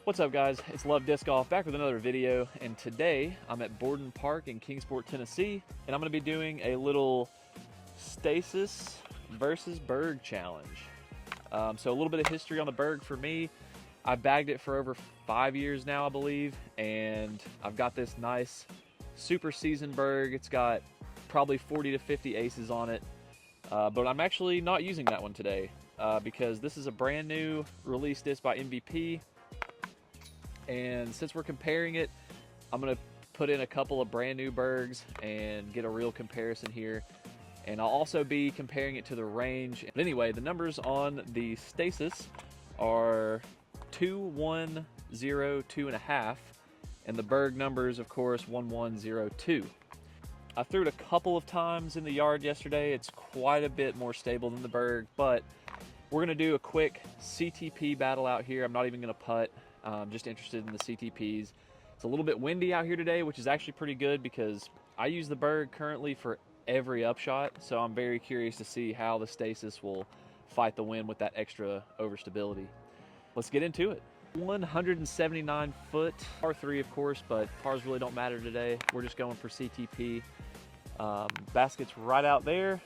What's up, guys? It's Love Disc Golf back with another video, and today I'm at Borden Park in Kingsport, Tennessee, and I'm going to be doing a little Stasis versus Berg challenge. So a little bit of history on the Berg for me. I bagged it for over 5 years now, I believe, and I've got this nice super seasoned Berg. It's got probably 40 to 50 aces on it, but I'm actually not using that one today because this is a brand new release disc by MVP. And since we're comparing it, I'm gonna put in a couple of brand new Bergs and get a real comparison here. And I'll also be comparing it to the range. But anyway, the numbers on the Stasis are 2, 1, 0, 2.5. And the Berg numbers, of course, 1, 1, 0, 2. I threw it a couple of times in the yard yesterday. It's quite a bit more stable than the Berg, but we're gonna do a quick CTP battle out here. I'm not even gonna putt. Just interested in the CTPs. It's a little bit windy out here today, which is actually pretty good because I use the Berg currently for every upshot, so I'm very curious to see how the Stasis will fight the wind with that extra overstability. Let's get into it. 179 foot, par 3 of course, but pars really don't matter today. We're just going for CTP. Basket's right out there.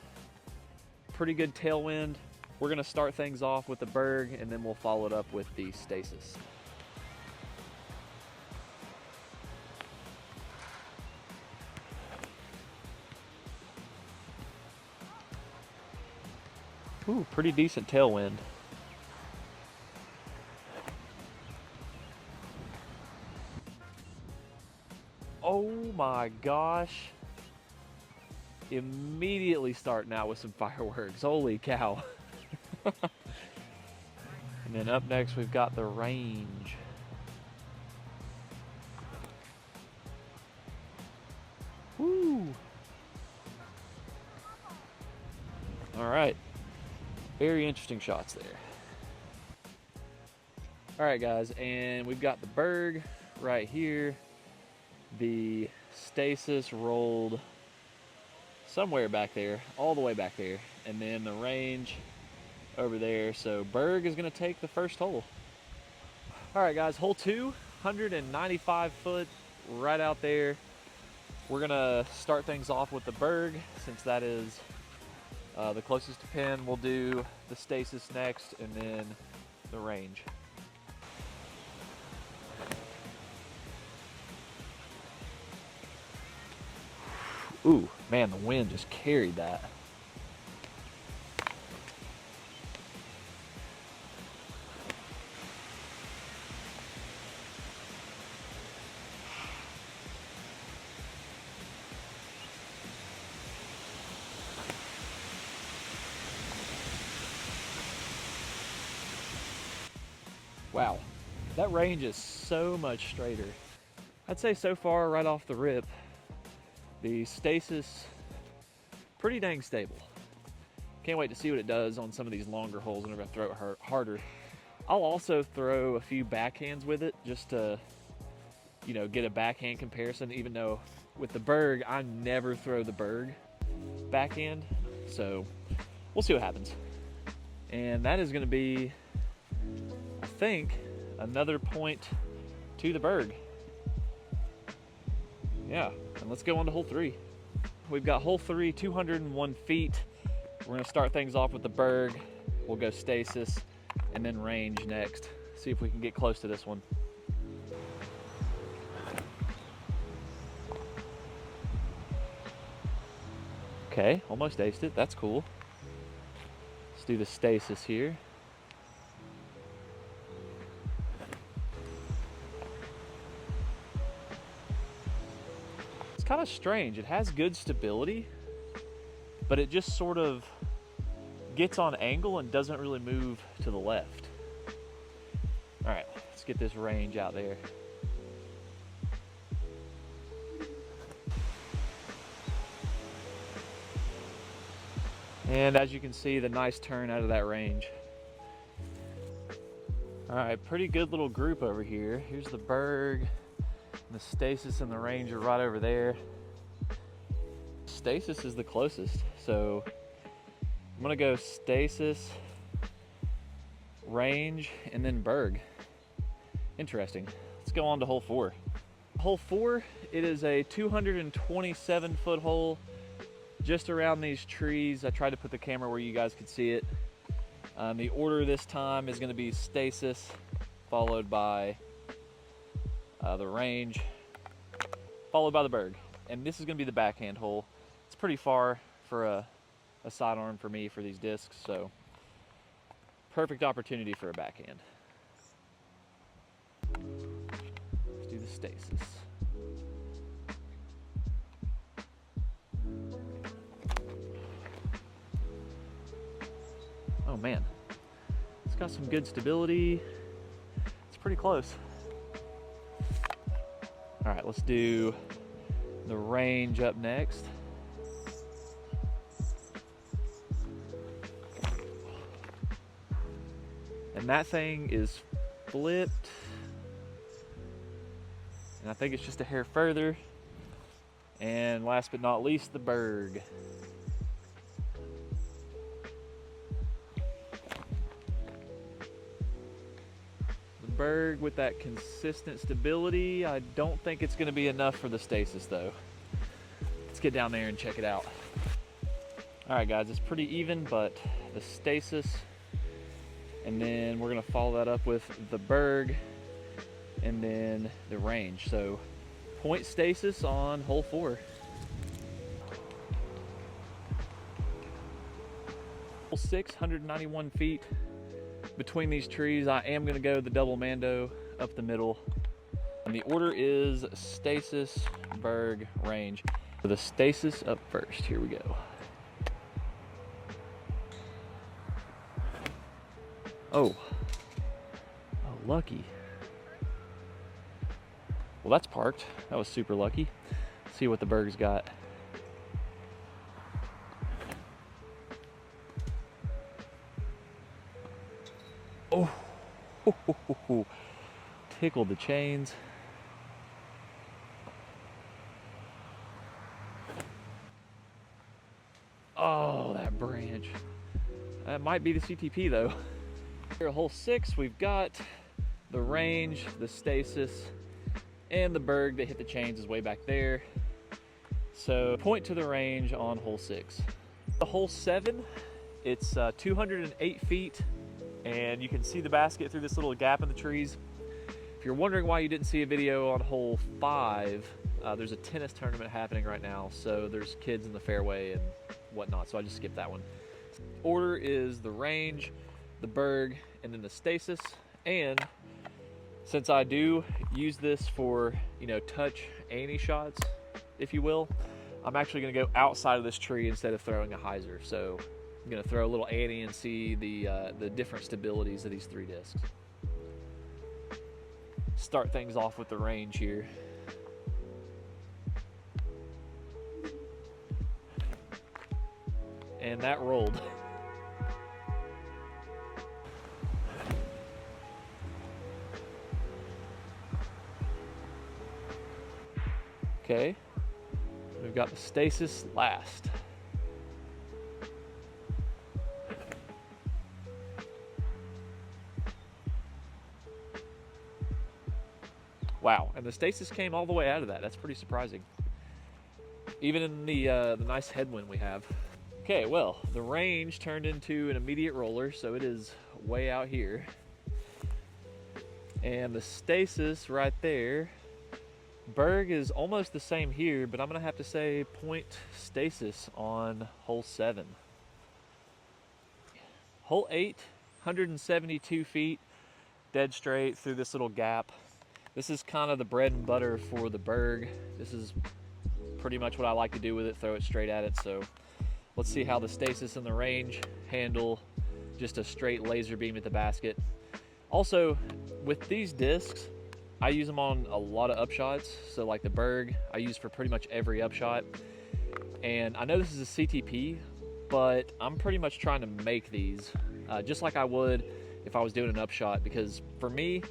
Pretty good tailwind. We're gonna start things off with the Berg and then we'll follow it up with the Stasis. Ooh, pretty decent tailwind. Oh my gosh. Immediately starting out with some fireworks. Holy cow. And then up next we've got the range. Woo. All right. Very interesting shots there. All right, guys, and we've got the Berg right here. The Stasis rolled somewhere back there, all the way back there, and then the range over there. So Berg is going to take the first hole. All right, guys, hole 2, 195 foot, right out there. We're going to start things off with the Berg since that is the closest to pin. We'll do the Stasis next and then the range. Ooh, man, the wind just carried that. Wow, that range is so much straighter. I'd say so far, right off the rip, the Stasis, pretty dang stable. Can't wait to see what it does on some of these longer holes whenever I throw it harder. I'll also throw a few backhands with it just to, you know, get a backhand comparison, even though with the Berg, I never throw the Berg backhand. So we'll see what happens. And that is gonna be, I think, another point to the Berg. Yeah, and let's go on to hole 3. We've got hole 3, 201 feet. We're gonna start things off with the Berg. We'll go Stasis and then range next. See if we can get close to this one. Okay, almost aced it, that's cool. Let's do the Stasis here. Kind of strange. It has good stability, but it just sort of gets on angle and doesn't really move to the left. All right, let's get this range out there. And as you can see, the nice turn out of that range. All right, pretty good little group over here. Here's the Berg. The Stasis and the range are right over there. Stasis is the closest, so I'm gonna go Stasis, range, and then Berg. Interesting. Let's go on to hole 4. Hole 4, it is a 227-foot hole just around these trees. I tried to put the camera where you guys could see it. The order this time is going to be Stasis, followed by the Range, followed by the Berg. And this is going to be the backhand hole. It's pretty far for a sidearm for me for these discs, so perfect opportunity for a backhand. Let's do the Stasis. Oh man, it's got some good stability. It's pretty close. All right, let's do the Range up next. And that thing is flipped. And I think it's just a hair further. And last but not least, the Berg. Berg with that consistent stability. I don't think it's going to be enough for the Stasis though. Let's get down there and check it out. All right guys, it's pretty even, but the Stasis, and then we're going to follow that up with the Berg and then the Range. So point Stasis on hole 4. Hole 6, 191 feet. Between these trees, I am going to go the double Mando up the middle. And the order is Stasis, Berg, Range. So the Stasis up first. Here we go. Oh, lucky. Well, that's parked. That was super lucky. Let's see what the Berg's got. Oh, tickled the chains. Oh, that branch. That might be the CTP though. Here at hole 6, we've got the Range, the Stasis, and the Berg that hit the chains is way back there. So point to the Range on hole 6. The hole 7, it's 208 feet. And you can see the basket through this little gap in the trees. If you're wondering why you didn't see a video on hole 5, there's a tennis tournament happening right now, so there's kids in the fairway and whatnot, so I just skipped that one. Order is the Range, the Berg, and then the Stasis. And since I do use this for, touch Annie shots, if you will, I'm actually going to go outside of this tree instead of throwing a hyzer. So I'm going to throw a little Annie and see the different stabilities of these 3 discs. Start things off with the Range here. And that rolled. Okay, we've got the Stasis last. Wow, and the Stasis came all the way out of that. That's pretty surprising. Even in the nice headwind we have. Okay, well, the Range turned into an immediate roller, so it is way out here. And the Stasis right there, Berg is almost the same here, but I'm gonna have to say point Stasis on hole 7. Hole 8, 172 feet, dead straight through this little gap. This is kind of the bread and butter for the Berg. This is pretty much what I like to do with it, throw it straight at it. So let's see how the Stasis and the Range handle just a straight laser beam at the basket. Also, with these discs, I use them on a lot of upshots. So like the Berg, I use for pretty much every upshot. And I know this is a CTP, but I'm pretty much trying to make these just like I would if I was doing an upshot, because for me,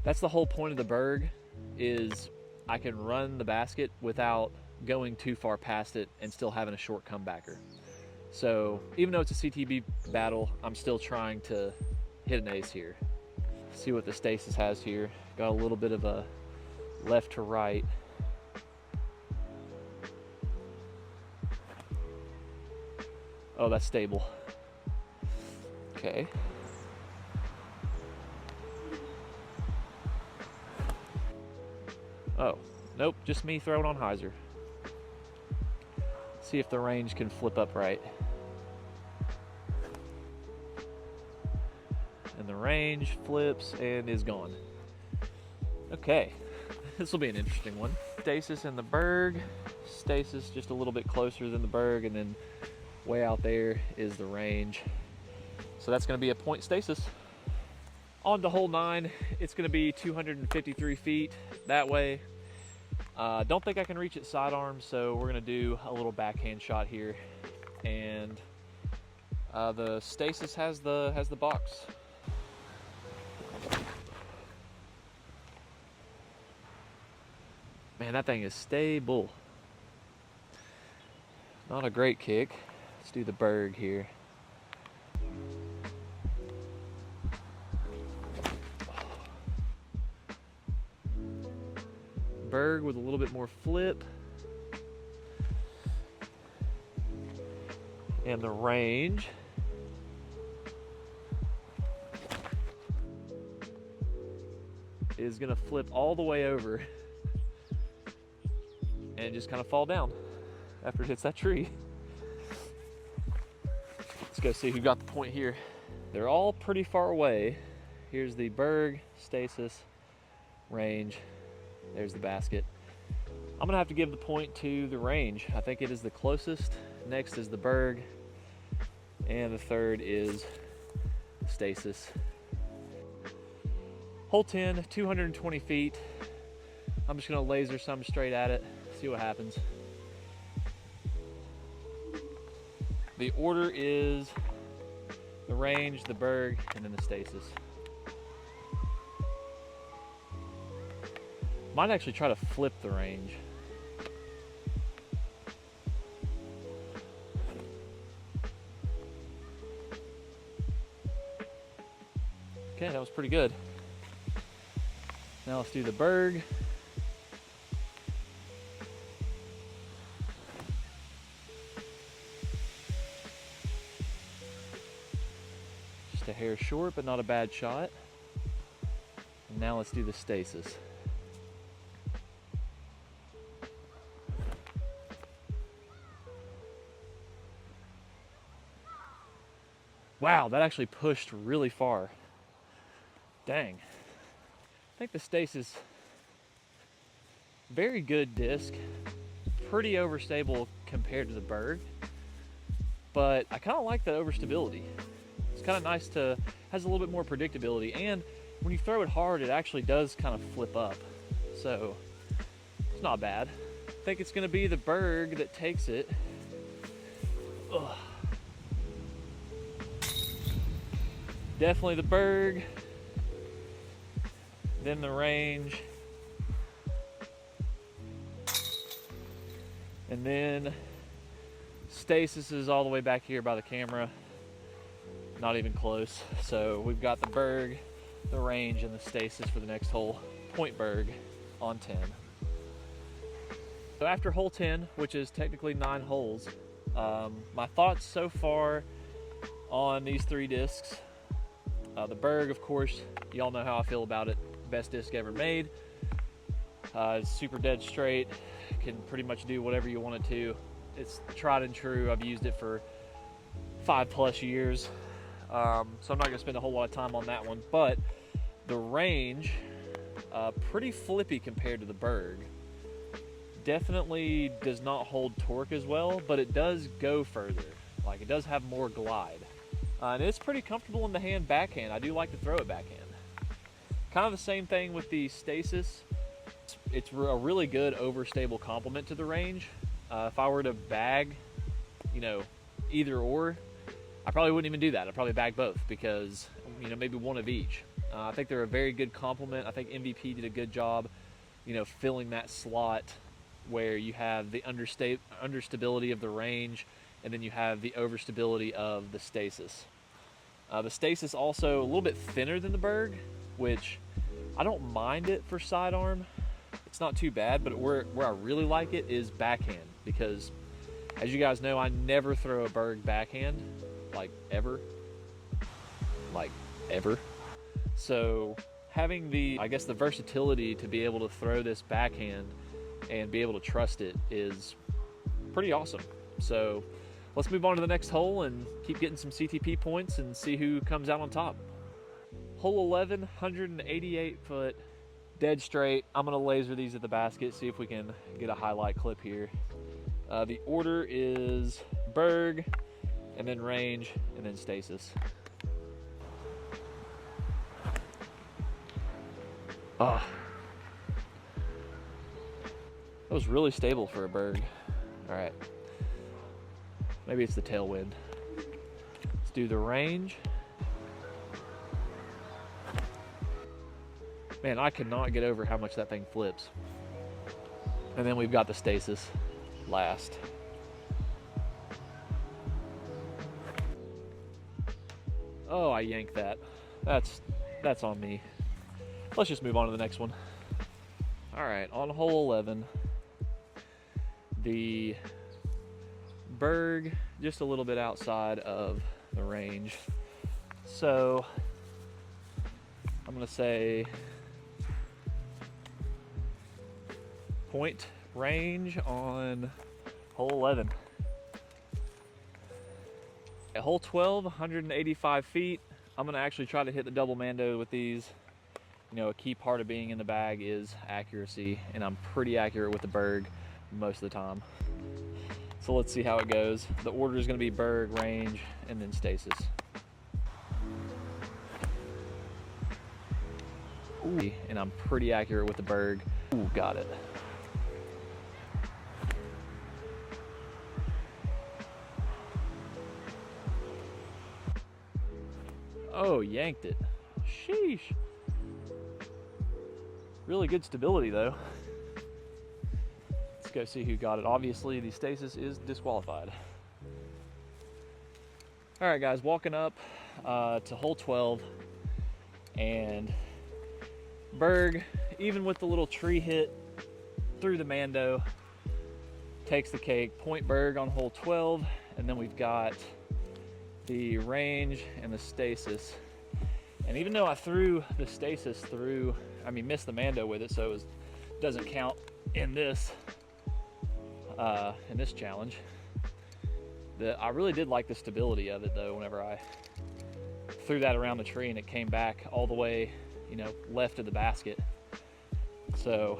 that's the whole point of the Berg, is I can run the basket without going too far past it and still having a short comebacker. So even though it's a CTB battle, I'm still trying to hit an ace here. See what the Stasis has here. Got a little bit of a left to right. Oh, that's stable. Okay. Oh, nope, just me throwing on hyzer. See if the range can flip up right. And the range flips and is gone. Okay, this will be an interesting one. Stasis and the Berg. Stasis just a little bit closer than the Berg, and then way out there is the range. So that's gonna be a point Stasis. On to hole 9, it's gonna be 253 feet that way. Don't think I can reach it sidearm, so we're gonna do a little backhand shot here. And the Stasis has the box. Man, that thing is stable. Not a great kick. Let's do the Berg here. Berg with a little bit more flip. And the range. Is gonna flip all the way over and just kind of fall down after it hits that tree. Let's go see who got the point here. They're all pretty far away. Here's the Berg, Stasis, range. There's the basket. I'm gonna have to give the point to the range. I think it is the closest. Next is the Berg, and the third is Stasis. Hole 10, 220 feet. I'm just gonna laser some straight at it, see what happens. The order is the range, the Berg, and then the Stasis. Might actually try to flip the range. Okay, that was pretty good. Now let's do the Berg. Just a hair short, but not a bad shot. And now let's do the Stasis. Wow, that actually pushed really far. Dang. I think the Stasis, very good disc, pretty overstable compared to the Berg, but I kind of like the overstability. It's kind of nice to, has a little bit more predictability, and when you throw it hard, it actually does kind of flip up. So it's not bad. I think it's gonna be the Berg that takes it. Ugh. Definitely the Berg. Then the range, and then Stasis is all the way back here by the camera, not even close. So we've got the Berg, the range, and the Stasis for the next hole. Point Berg on 10. So after hole 10, which is technically 9 holes, my thoughts so far on these 3 discs. The Berg, of course, y'all know how I feel about it. Best disc ever made. It's super dead straight, can pretty much do whatever you want it to. It's tried and true. I've used it for 5+ years, so I'm not gonna spend a whole lot of time on that one. But the range, pretty flippy compared to the Berg. Definitely does not hold torque as well, but it does go further. Like, it does have more glide, and it's pretty comfortable in the hand backhand. I do like to throw it backhand. Kind of the same thing with the Stasis. It's a really good overstable complement to the range. If I were to bag, you know, either or, I probably wouldn't even do that. I'd probably bag both because, you know, maybe one of each. I think they're a very good complement. I think MVP did a good job, you know, filling that slot where you have the understability of the range, and then you have the overstability of the Stasis. The Stasis also a little bit thinner than the Berg, which I don't mind it for sidearm. It's not too bad, but where I really like it is backhand, because as you guys know, I never throw a Berg backhand, like ever. So having the, I guess, the versatility to be able to throw this backhand and be able to trust it is pretty awesome. So let's move on to the next hole and keep getting some CTP points and see who comes out on top. Hole 11, 188 foot, dead straight. I'm gonna laser these at the basket, see if we can get a highlight clip here. The order is Berg, and then range, and then stasis. Oh, that was really stable for a Berg. All right, maybe it's the tailwind. Let's do the range. Man, I cannot get over how much that thing flips. And then we've got the stasis last. Oh, I yanked that. That's on me. Let's just move on to the next one. All right, on hole 11, the Berg just a little bit outside of the range. So I'm gonna say point range on hole 11. At hole 12, 185 feet, I'm gonna actually try to hit the double mando with these. You know, a key part of being in the bag is accuracy, and I'm pretty accurate with the Berg most of the time. So let's see how it goes. The order is gonna be Berg, range, and then stasis. Ooh, and I'm pretty accurate with the Berg. Ooh, got it. Oh, yanked it. Sheesh. Really good stability though. Let's go see who got it. Obviously the stasis is disqualified. All right guys, walking up to hole 12, and Berg, even with the little tree hit through the mando, takes the cake. Point Berg on hole 12, and then we've got the range and the stasis. And even though I threw the stasis through, missed the mando with it, so it doesn't count in this challenge. I really did like the stability of it though. Whenever I threw that around the tree and it came back all the way, left of the basket. So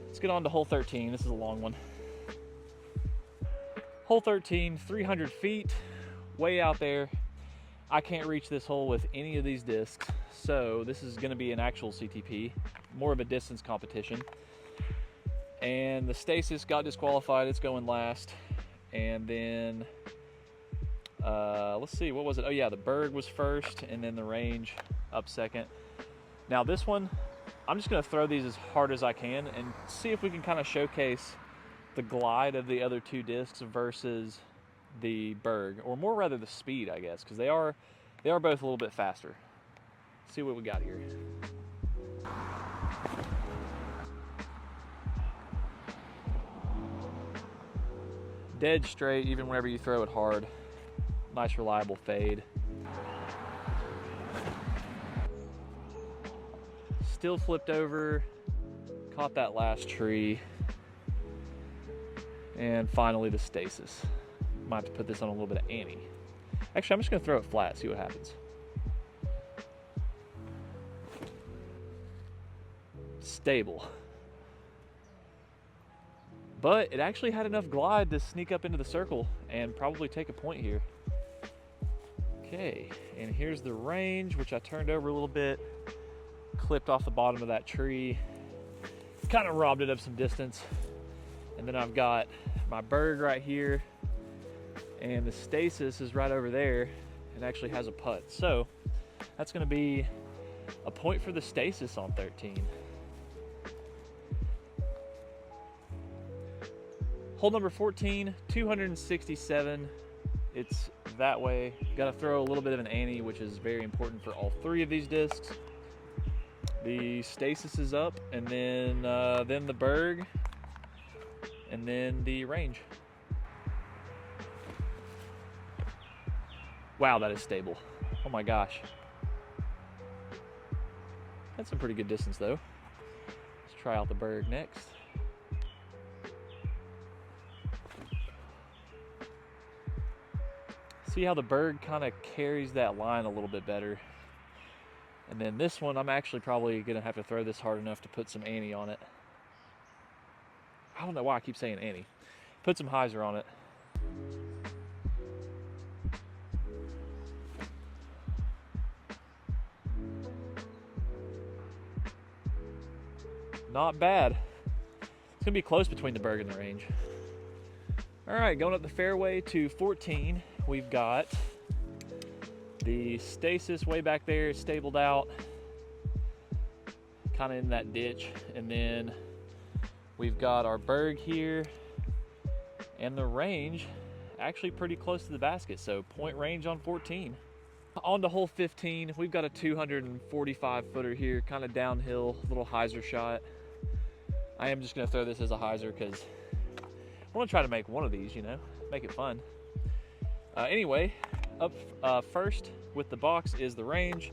let's get on to hole 13. This is a long one. Hole 13, 300 feet, way out there. I can't reach this hole with any of these discs, so this is going to be an actual CTP, more of a distance competition. And the stasis got disqualified, it's going last. And then, let's see, what was it? Oh yeah, the Berg was first, and then the range up second. Now this one, I'm just going to throw these as hard as I can and see if we can kind of showcase the glide of the other two discs versus the Berg, or more rather the speed, I guess, because they are both a little bit faster. Let's see what we got here. Dead straight, even whenever you throw it hard. Nice reliable fade. Still flipped over, caught that last tree, and finally the stasis. Might have to put this on a little bit of ante. Actually, I'm just gonna throw it flat, see what happens. Stable. But it actually had enough glide to sneak up into the circle and probably take a point here. Okay, and here's the range, which I turned over a little bit, clipped off the bottom of that tree, kind of robbed it of some distance. And then I've got my Berg right here, and the stasis is right over there. It actually has a putt. So that's gonna be a point for the stasis on 13. Hole number 14, 267. It's that way. Got to throw a little bit of an ante, which is very important for all three of these discs. The Stasis is up, and then the Berg, and then the range. Wow, that is stable. Oh my gosh. That's a pretty good distance though. Let's try out the Berg next. See how the Berg kind of carries that line a little bit better. And then this one, I'm actually probably gonna have to throw this hard enough to put some Annie on it. I don't know why I keep saying Annie. Put some hyzer on it. Not bad. It's gonna be close between the Berg and the range. All right, going up the fairway to 14, we've got the Stasis way back there, stabled out, kind of in that ditch. And then we've got our Berg here, and the range actually pretty close to the basket, so point range on 14. On to hole 15, we've got a 245 footer here, kind of downhill, little hyzer shot. I am just gonna throw this as a hyzer because I want to try to make one of these, you know, make it fun. Anyway, up first with the box is the range,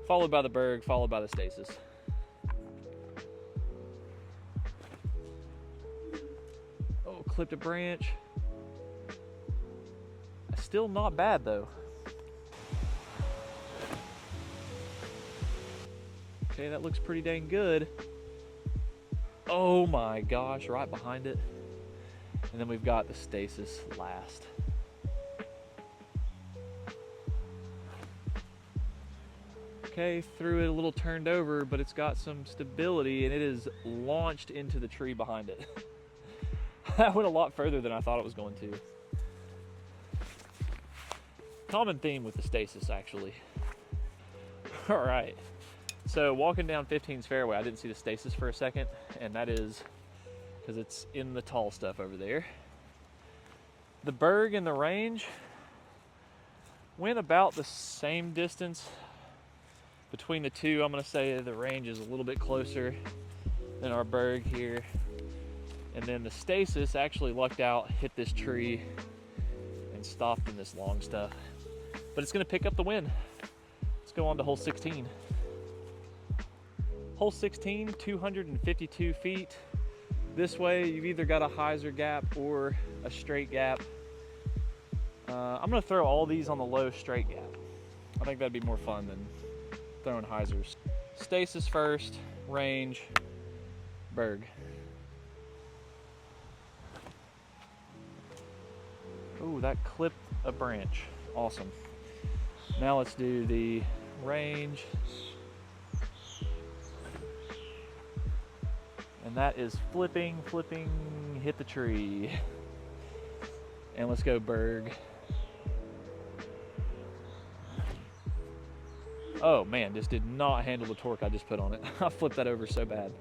followed by the Berg, followed by the Stasis. Oh, clipped a branch. Still not bad though. Okay, that looks pretty dang good. Oh my gosh, right behind it. And then we've got the Stasis last. Okay, threw it a little turned over, but it's got some stability and it is launched into the tree behind it. That went a lot further than I thought it was going to. Common theme with the Stasis, actually. All right, so walking down 15's fairway, I didn't see the Stasis for a second, and that is because it's in the tall stuff over there. The Berg and the range went about the same distance between the two. I'm gonna say the range is a little bit closer than our Berg here. And then the Stasis actually lucked out, hit this tree, and stopped in this long stuff. But it's gonna pick up the wind. Let's go on to hole 16. Hole 16, 252 feet. This way, you've either got a hyzer gap or a straight gap. I'm gonna throw all these on the low straight gap. I think that'd be more fun than throwing hyzers. Stasis first, range, Berg. Ooh, that clipped a branch. Awesome. Now let's do the range. And that is flipping, hit the tree. And let's go Berg. Oh man, this did not handle the torque I just put on it. I flipped that over so bad.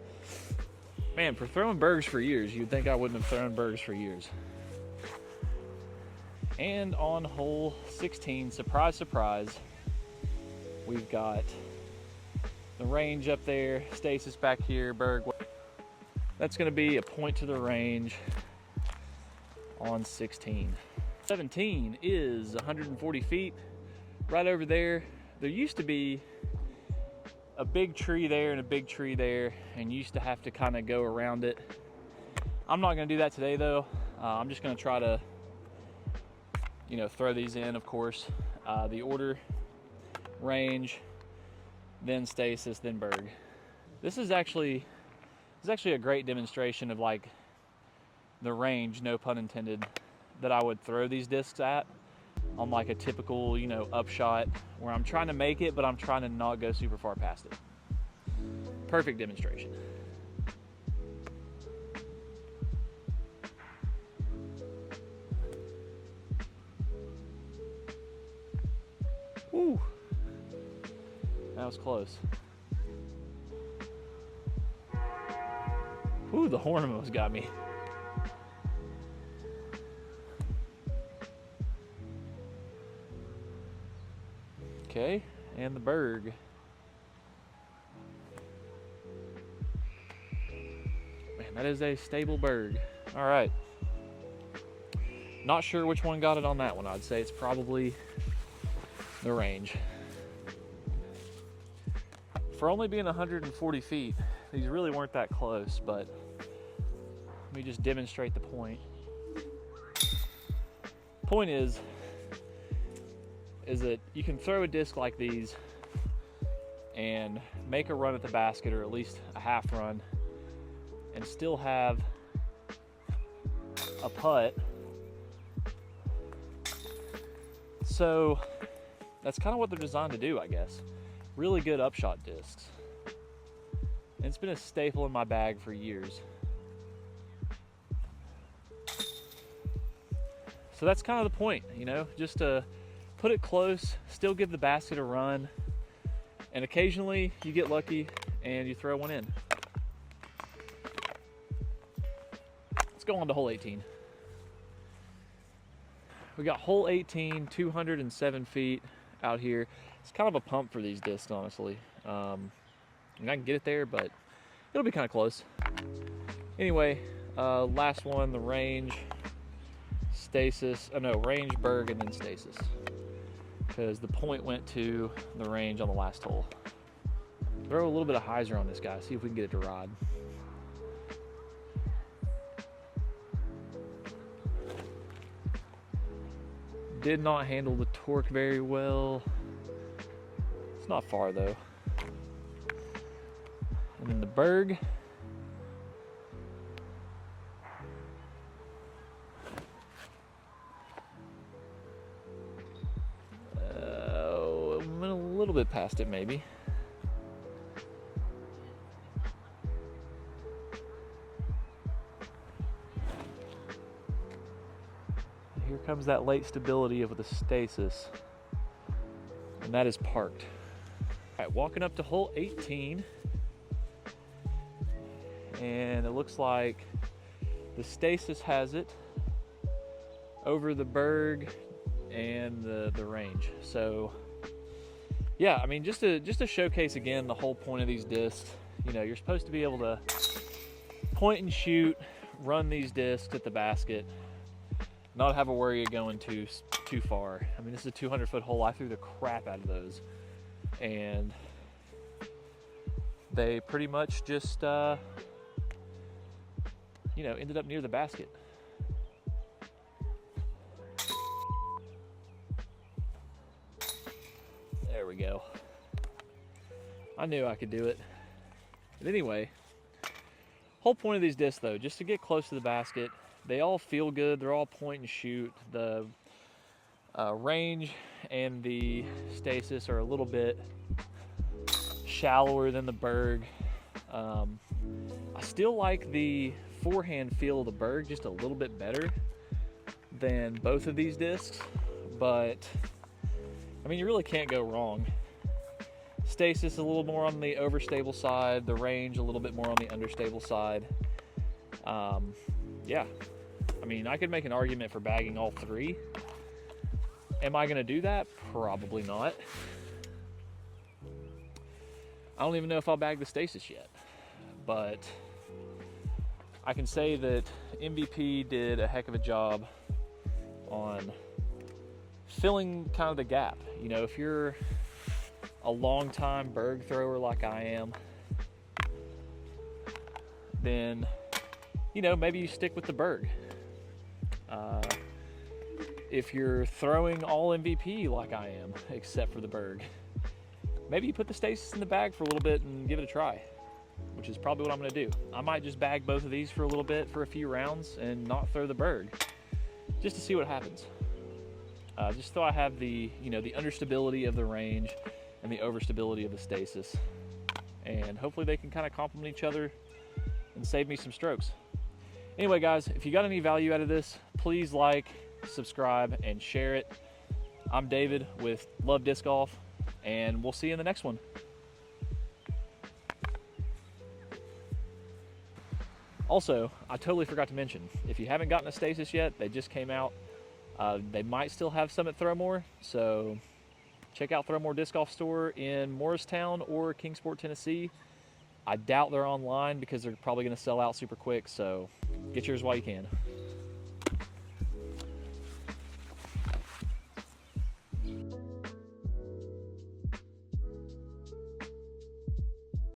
Man, for throwing Bergs for years, you'd think I wouldn't have thrown Bergs for years. And on hole 16, surprise, surprise, we've got the range up there, Stasis back here, Berg. That's gonna be a point to the range on 16. 17 is 140 feet. Right over there, there used to be a big tree there and a big tree there, and you used to have to kind of go around it. I'm not gonna do that today though. I'm just gonna try to, you know, throw these in, of course. The order, range, then Stasis, then Berg. This is actually a great demonstration of like the range, no pun intended, that I would throw these discs at on like a typical, you know, upshot where I'm trying to make it, but I'm trying to not go super far past it. Perfect demonstration. Woo, that was close. Ooh, the horn almost got me. Okay, and the Berg. That is a stable Berg. All right. Not sure which one got it on that one. I'd say it's probably the range. For only being 140 feet, these really weren't that close, but let me just demonstrate the point. Point is that you can throw a disc like these and make a run at the basket, or at least a half run, and still have a putt. So that's kind of what they're designed to do, I guess. Really good upshot discs. And it's been a staple in my bag for years. So that's kind of the point, you know, just to put it close, still give the basket a run, and occasionally you get lucky and you throw one in. Let's go on to hole 18. We got hole 18, 207 feet out here. It's kind of a pump for these discs, honestly. I can get it there, but it'll be kind of close. Anyway, last one, the range, Stasis. Oh no, range, Berg, and then Stasis. Because the point went to the range on the last hole. Throw a little bit of hyzer on this guy, see if we can get it to ride. Did not handle the torque very well. It's not far though. And then the Berg. Went a little bit past it maybe. Here comes that late stability of the Stasis, and that is parked. All right, walking up to hole 18, and it looks like the Stasis has it over the Berg and the range. So yeah, I mean, just to showcase again the whole point of these discs. You know, you're supposed to be able to point and shoot, run these discs at the basket, not have a worry of going too far. I mean, this is a 200-foot hole. I threw the crap out of those, and they pretty much just you know, ended up near the basket. There we go. I knew I could do it. But anyway, whole point of these discs though, just to get close to the basket. They all feel good. They're all point and shoot. The range and the Stasis are a little bit shallower than the Berg. I still like the forehand feel of the Berg just a little bit better than both of these discs, but I mean, you really can't go wrong. Stasis a little more on the overstable side, the range a little bit more on the understable side. Yeah, I mean, I could make an argument for bagging all three. Am I gonna do that? Probably not. I don't even know if I'll bag the Stasis yet, but I can say that MVP did a heck of a job on filling kind of the gap. You know, if you're a long-time Berg thrower like I am, then, you know, maybe you stick with the Berg. If you're throwing all MVP like I am, except for the Berg, maybe you put the Stasis in the bag for a little bit and give it a try, which is probably what I'm gonna do. I might just bag both of these for a little bit, for a few rounds, and not throw the Berg, just to see what happens. Just so I have the, you know, the understability of the range and the overstability of the Stasis, and hopefully they can kind of complement each other and save me some strokes. Anyway, guys, if you got any value out of this, please like, subscribe, and share it. I'm David with Love Disc Golf, and we'll see you in the next one. Also, I totally forgot to mention, if you haven't gotten a Stasis yet, they just came out. They might still have some at Throwmore, so check out Throwmore Disc Golf Store in Morristown or Kingsport, Tennessee, I doubt they're online because they're probably going to sell out super quick, so get yours while you can.